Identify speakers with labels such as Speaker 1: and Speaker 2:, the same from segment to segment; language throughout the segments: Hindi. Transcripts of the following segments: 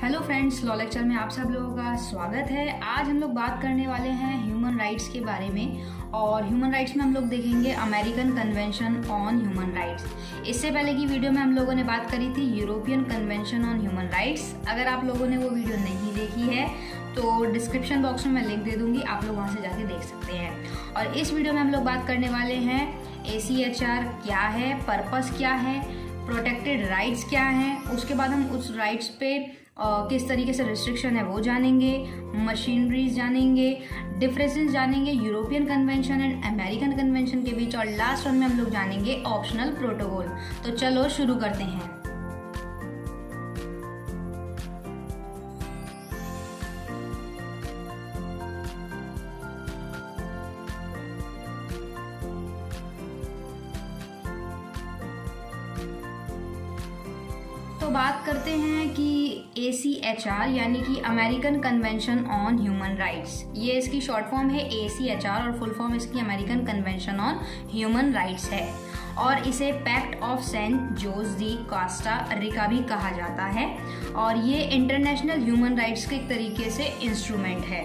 Speaker 1: हेलो फ्रेंड्स, लॉ लेक्चर में आप सब लोगों का स्वागत है। आज हम लोग बात करने वाले हैं ह्यूमन राइट्स के बारे में। और ह्यूमन राइट्स में हम लोग देखेंगे American Convention on human rights. इससे पहले की वीडियो में हम लोगों ने बात करी थी European convention on human rights. अगर आप लोगों ने वो वीडियो नहीं देखी है तो डिस्क्रिप्शन बॉक्स में मैं लिंक दे दूंगी, आप लोग वहाँ से जाके देख सकते हैं। और इस वीडियो में हम लोग बात करने वाले हैं ACHR क्या है, पर्पस क्या है, प्रोटेक्टेड राइट्स क्या हैं, उसके बाद हम उस राइट्स पे किस तरीके से रिस्ट्रिक्शन है वो जानेंगे, मशीनरीज जानेंगे, डिफरेंसेस जानेंगे European convention and American Convention के बीच, और लास्ट वन में हम लोग जानेंगे ऑप्शनल प्रोटोकॉल। तो चलो शुरू करते हैं। तो बात करते हैं कि ACHR यानी कि American Convention on human Rights, ये इसकी शॉर्ट फॉर्म है ACHR और फुल फॉर्म इसकी American Convention on human Rights है। और इसे Pact of San Jose de Costa Rica भी कहा जाता है। और ये इंटरनेशनल ह्यूमन राइट्स के एक तरीके से इंस्ट्रूमेंट है।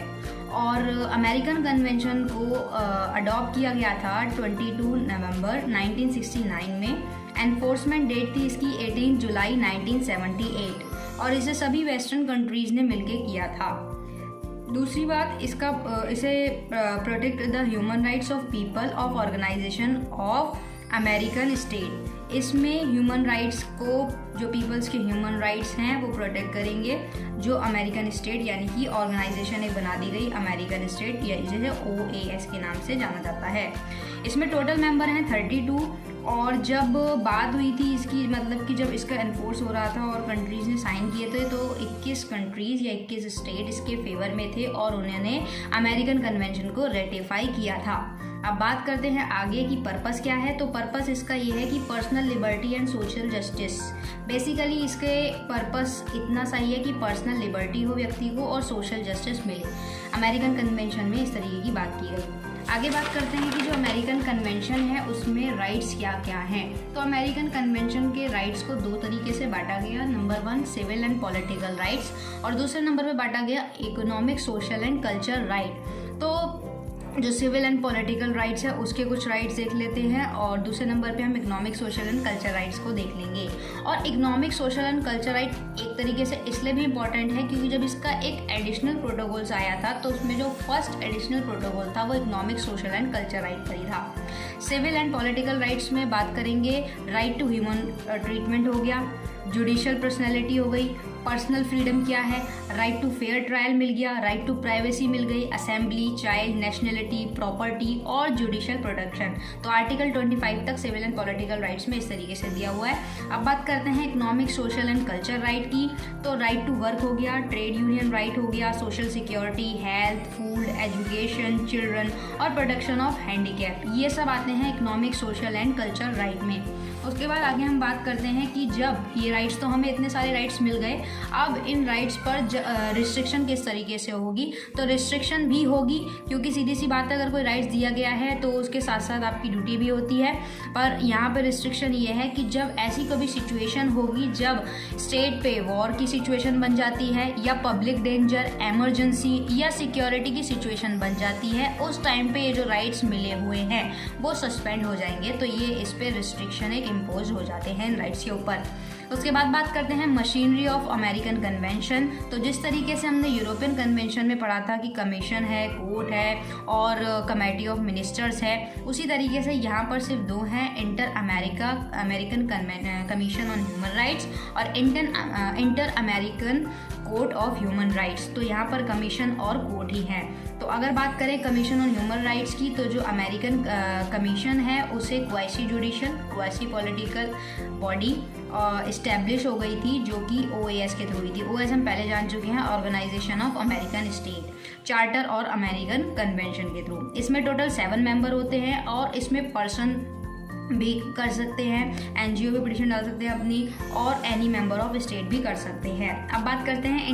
Speaker 1: और अमेरिकन कन्वेंशन को अडॉप्ट किया गया था 22 नवंबर 1969 में। एनफोर्समेंट डेट थी इसकी 18 जुलाई 1978 और इसे सभी वेस्टर्न कंट्रीज ने मिलकर किया था। दूसरी बात, इसे protect the human rights of people of Organisation of American State. इसमें ह्यूमन राइट्स को, जो पीपल्स के ह्यूमन राइट्स हैं वो प्रोटेक्ट करेंगे जो अमेरिकन स्टेट यानी कि ऑर्गेनाइजेशन एक बना दी गई अमेरिकन स्टेट, या जिसे OAS के नाम से जाना जाता है। इसमें टोटल मेंबर हैं 32। और जब बात हुई थी इसकी, मतलब कि जब इसका एनफोर्स हो रहा था और कंट्रीज़ ने साइन किए थे, तो 21 कंट्रीज़ या 21 स्टेट इसके फेवर में थे और उन्होंने अमेरिकन कन्वेंशन को रेटिफाई किया था। अब बात करते हैं आगे कि पर्पस क्या है। तो पर्पस इसका ये है कि personal liberty and social justice. Basically इसके पर्पस इतना सही है कि पर्सनल लिबर्टी हो व्यक्ति को और सोशल जस्टिस मिले। अमेरिकन कन्वेंशन में इस तरीके की बात की गई। आगे बात करते हैं कि जो अमेरिकन कन्वेंशन है उसमें राइट्स क्या क्या हैं। तो अमेरिकन कन्वेंशन के राइट्स को दो तरीके से बांटा गया। Number 1 civil and political rights, और दूसरे नंबर पे बांटा गया economic, social and culture right. तो जो सिविल एंड पॉलिटिकल राइट्स है उसके कुछ राइट्स देख लेते हैं, और दूसरे नंबर पे हम economic, social and culture rights को देख लेंगे। और economic, social and culture right एक तरीके से इसलिए भी इम्पॉर्टेंट है क्योंकि जब इसका एक एडिशनल प्रोटोकॉल्स आया था तो उसमें जो फर्स्ट एडिशनल प्रोटोकॉल था वो economic, social and culture right पर ही था। सिविल एंड पॉलिटिकल राइट्स में बात करेंगे, राइट टू ह्यूमन ट्रीटमेंट हो गया, जुडिशियल पर्सनैलिटी हो गई, पर्सनल फ्रीडम क्या है, राइट टू फेयर ट्रायल मिल गया, राइट टू प्राइवेसी मिल गई, असेंबली, चाइल्ड, नेशनलिटी, प्रॉपर्टी और जुडिशियल प्रोटेक्शन। तो आर्टिकल 25 तक सिविल एंड पॉलिटिकल राइट्स में इस तरीके से दिया हुआ है। अब बात करते हैं economic, social and culture right की। तो राइट टू वर्क हो गया, ट्रेड यूनियन राइट हो गया, social security, health, food, education, children और प्रोटेक्शन ऑफ हैंडीकैप, ये सब आते हैं economic, social and culture right में। उसके बाद आगे हम बात करते हैं कि जब ये राइट्स, तो हमें इतने सारे राइट्स मिल गए, अब इन राइट्स पर रिस्ट्रिक्शन किस तरीके से होगी। तो रिस्ट्रिक्शन भी होगी क्योंकि सीधी सी बात है, अगर कोई राइट्स दिया गया है तो उसके साथ साथ आपकी ड्यूटी भी होती है। पर यहाँ पर रिस्ट्रिक्शन ये है कि जब ऐसी कभी सिचुएशन होगी जब स्टेट पे वॉर की सिचुएशन बन जाती है, या पब्लिक डेंजर, एमरजेंसी या सिक्योरिटी की सिचुएशन बन जाती है, उस टाइम पे ये जो राइट्स मिले हुए हैं वो सस्पेंड हो जाएंगे। तो ये इस पर रिस्ट्रिक्शन एक इम्पोज हो जाते हैं इन राइट्स के ऊपर। उसके बाद बात करते हैं मशीनरी ऑफ अमेरिकन कन्वेंशन। तो जिस तरीके से हमने यूरोपियन कन्वेंशन में पढ़ा था कि कमीशन है, कोर्ट है और कमेटी ऑफ मिनिस्टर्स है, उसी तरीके से यहाँ पर सिर्फ दो हैं, American commission on human rights और inter American court of human rights. तो यहाँ पर कमीशन और कोर्ट ही है। तो अगर बात करें कमीशन ऑन ह्यूमन राइट्स की, तो जो अमेरिकन कमीशन है उसे quasi judicial, quasi political body establish हो गई थी, जो कि OAS के थ्रू हुई थी। OAS हम पहले जान चुके हैं, Organisation of American State, charter और अमेरिकन कन्वेंशन के थ्रू। इसमें टोटल 7 मेंबर होते हैं और इसमें पर्सन भी कर सकते हैं, एनजीओ भी पिटिशन डाल सकते हैं अपनी, और एनी मेंबर ऑफ स्टेट भी कर सकते हैं। अब बात करते हैं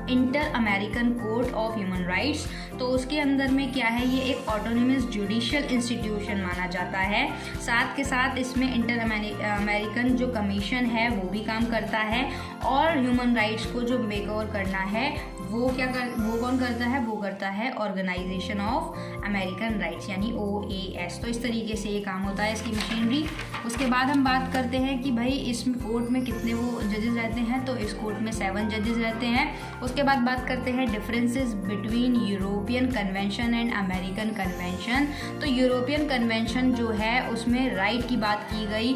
Speaker 1: inter American court of human rights. तो उसके अंदर में क्या है, ये एक ऑटोनोमस जुडिशियल इंस्टीट्यूशन माना जाता है। साथ के साथ इसमें इंटर अमेरिकन जो कमीशन है वो भी काम करता है, और ह्यूमन राइट्स को जो मेक ओवर करना है वो कौन करता है, वो करता है ऑर्गेनाइजेशन ऑफ अमेरिकन राइट्स यानी OAS। तो इस तरीके से ये काम होता है इसकी मशीनरी। उसके बाद हम बात करते हैं कि भाई इस कोर्ट में कितने वो जजेस रहते हैं, तो इस कोर्ट में 7 जजेस रहते हैं। उसके बाद बात करते हैं differences between European convention and American convention. तो यूरोपियन कन्वेंशन जो है उसमें राइट की बात की गई,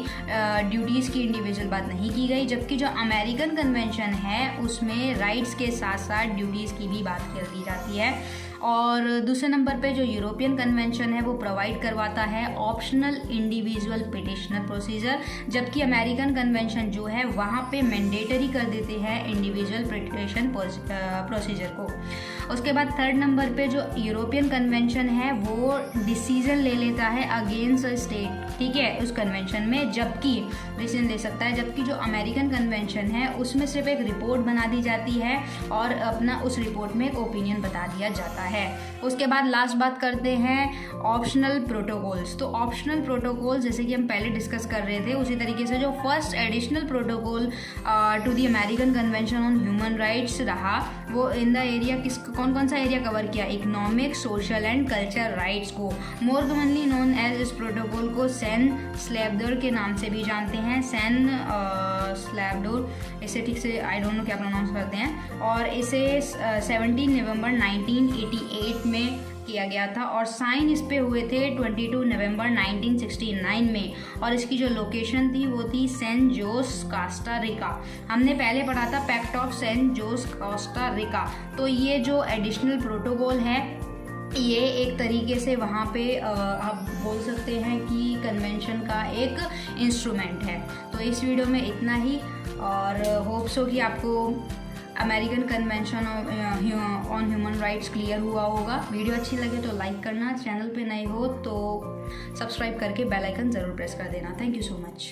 Speaker 1: ड्यूटीज़ की इंडिविजुअल बात नहीं की गई, जबकि जो अमेरिकन कन्वेंशन है उसमें राइट्स के साथ साथ ड्यूटीज़ की भी बात कर दी जाती है। और दूसरे नंबर पे जो यूरोपियन कन्वेंशन है वो प्रोवाइड करवाता है ऑप्शनल इंडिविजुअल पिटिशनर प्रोसीजर, जबकि अमेरिकन कन्वेंशन जो है वहाँ पे मैंडेटरी कर देते हैं इंडिविजुअल पिटिशन प्रोसीजर को। उसके बाद थर्ड नंबर पे जो यूरोपियन कन्वेंशन है वो डिसीजन ले लेता है अगेंस्ट अ स्टेट, ठीक है, उस कन्वेंशन में, जबकि डिसीजन ले सकता है, जबकि जो अमेरिकन कन्वेंशन है उसमें सिर्फ एक रिपोर्ट बना दी जाती है और अपना उस रिपोर्ट में एक ओपिनियन बता दिया जाता है। उसके बाद लास्ट बात करते हैं ऑप्शनल प्रोटोकॉल्स। तो ऑप्शनल प्रोटोकॉल जैसे कि हम पहले डिस्कस कर रहे थे उसी तरीके से जो first additional protocol to the American Convention on human Rights रहा वो इन द एरिया कौन सा एरिया कवर किया, economic, social and culture rights को। मोर कॉमनली नोन एज इस प्रोटोकॉल को सैन स्लैबडोर के नाम से भी जानते हैं। सैन स्लैबडोर, इसे ठीक से आई डोंट नो क्या प्रोनाउंस करते हैं, और इसे 17 नवंबर 1988 में किया गया था, और साइन इस पे हुए थे 22 नवंबर 1969 में, और इसकी जो लोकेशन थी वो थी सैन जोस कोस्टा रिका। हमने पहले पढ़ा था Pact of San Jose Costa Rica. तो ये जो एडिशनल प्रोटोकॉल है ये एक तरीके से वहाँ पे आप बोल सकते हैं कि कन्वेंशन का एक इंस्ट्रूमेंट है। तो इस वीडियो में इतना ही, और होप सो कि आपको American Convention on human rights clear हुआ होगा। वीडियो अच्छी लगे तो लाइक करना, चैनल पे नए हो तो सब्सक्राइब करके बेल आइकन ज़रूर प्रेस कर देना। Thank you so much.